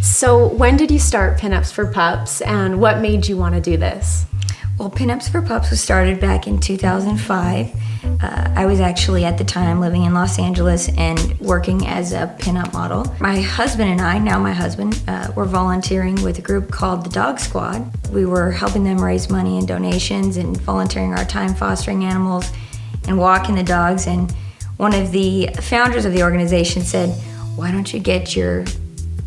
So when did you start Pinups for Pups, and what made you want to do this? Well, Pinups for Pups was started back in 2005. I was actually at the time living in Los Angeles and working as a pinup model. My husband and I, now my husband, were volunteering with a group called the Dog Squad. We were helping them raise money and donations and volunteering our time fostering animals and walking the dogs. And one of the founders of the organization said, "Why don't you get your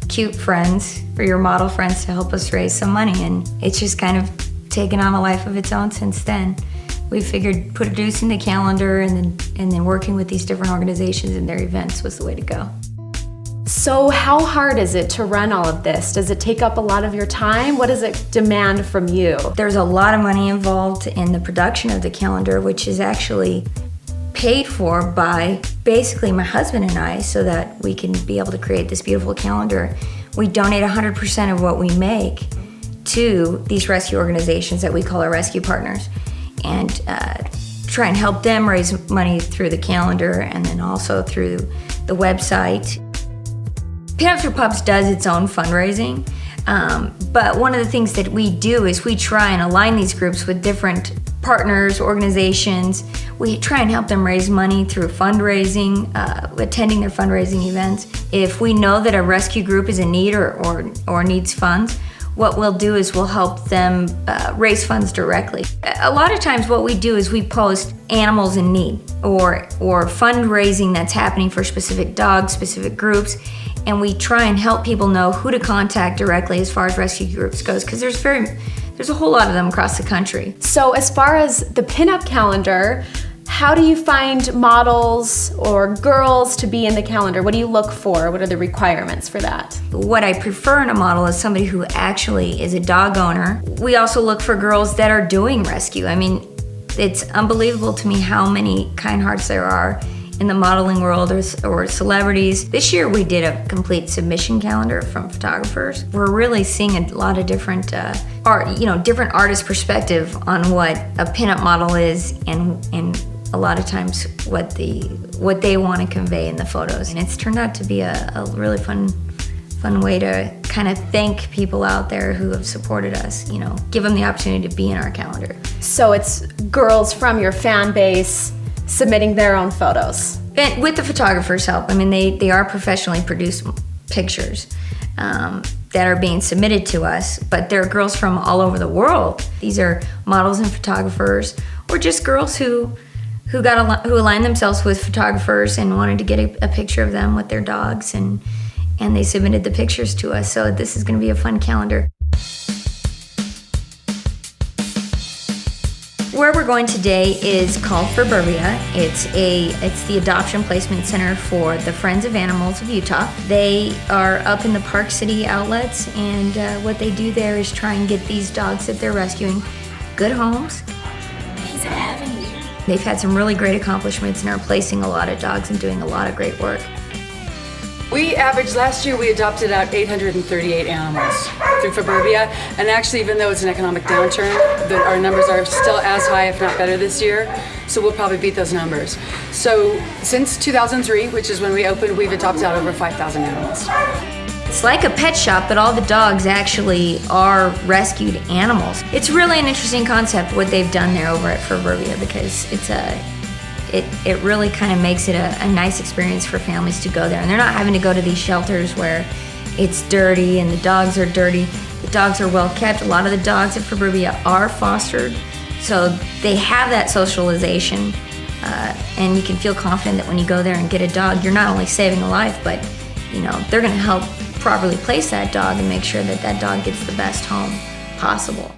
cute friends or your model friends to help us raise some money?" And it's just kind of taken on a life of its own since then. We figured producing the calendar and then working with these different organizations and their events was the way to go. So how hard is it to run all of this? Does it take up a lot of your time? What does it demand from you? There's a lot of money involved in the production of the calendar, which is actually paid for by basically my husband and I, so that we can be able to create this beautiful calendar. We donate 100% of what we make to these rescue organizations that we call our rescue partners, and try and help them raise money through the calendar and then also through the website. Pinups for Pups does its own fundraising, but one of the things that we do is we try and align these groups with different partners, organizations. We try and help them raise money through fundraising, attending their fundraising events. If we know that a rescue group is in need or needs funds, what we'll do is we'll help them raise funds directly. A lot of times what we do is we post animals in need or fundraising that's happening for specific dogs, specific groups, and we try and help people know who to contact directly as far as rescue groups goes, because there's a whole lot of them across the country. So as far as the pinup calendar, how do you find models or girls to be in the calendar? What do you look for? What are the requirements for that? What I prefer in a model is somebody who actually is a dog owner. We also look for girls that are doing rescue. I mean, it's unbelievable to me how many kind hearts there are in the modeling world or celebrities. This year we did a complete submission calendar from photographers. We're really seeing a lot of different different artist perspective on what a pinup model is and a lot of times what they want to convey in the photos. And it's turned out to be a really fun way to kind of thank people out there who have supported us, give them the opportunity to be in our calendar. So it's girls from your fan base submitting their own photos. And with the photographer's help. I mean, they are professionally produced pictures that are being submitted to us, but they're girls from all over the world. These are models and photographers, or just girls who aligned themselves with photographers and wanted to get a picture of them with their dogs, and they submitted the pictures to us. So this is going to be a fun calendar. Where we're going today is called Suburbia. It's the adoption placement center for the Friends of Animals of Utah. They are up in the Park City outlets, and what they do there is try and get these dogs that they're rescuing good homes. He's having you. They've had some really great accomplishments and are placing a lot of dogs and doing a lot of great work. Last year we adopted out 838 animals through Suburbia, and actually, even though it's an economic downturn, our numbers are still as high, if not better, this year, so we'll probably beat those numbers. So since 2003, which is when we opened, we've adopted out over 5,000 animals. It's like a pet shop, but all the dogs actually are rescued animals. It's really an interesting concept what they've done there over at Suburbia, because it really kind of makes it a nice experience for families to go there. And they're not having to go to these shelters where it's dirty and the dogs are dirty. The dogs are well kept. A lot of the dogs at Suburbia are fostered, so they have that socialization. And you can feel confident that when you go there and get a dog, you're not only saving a life, but they're gonna help properly place that dog and make sure that that dog gets the best home possible.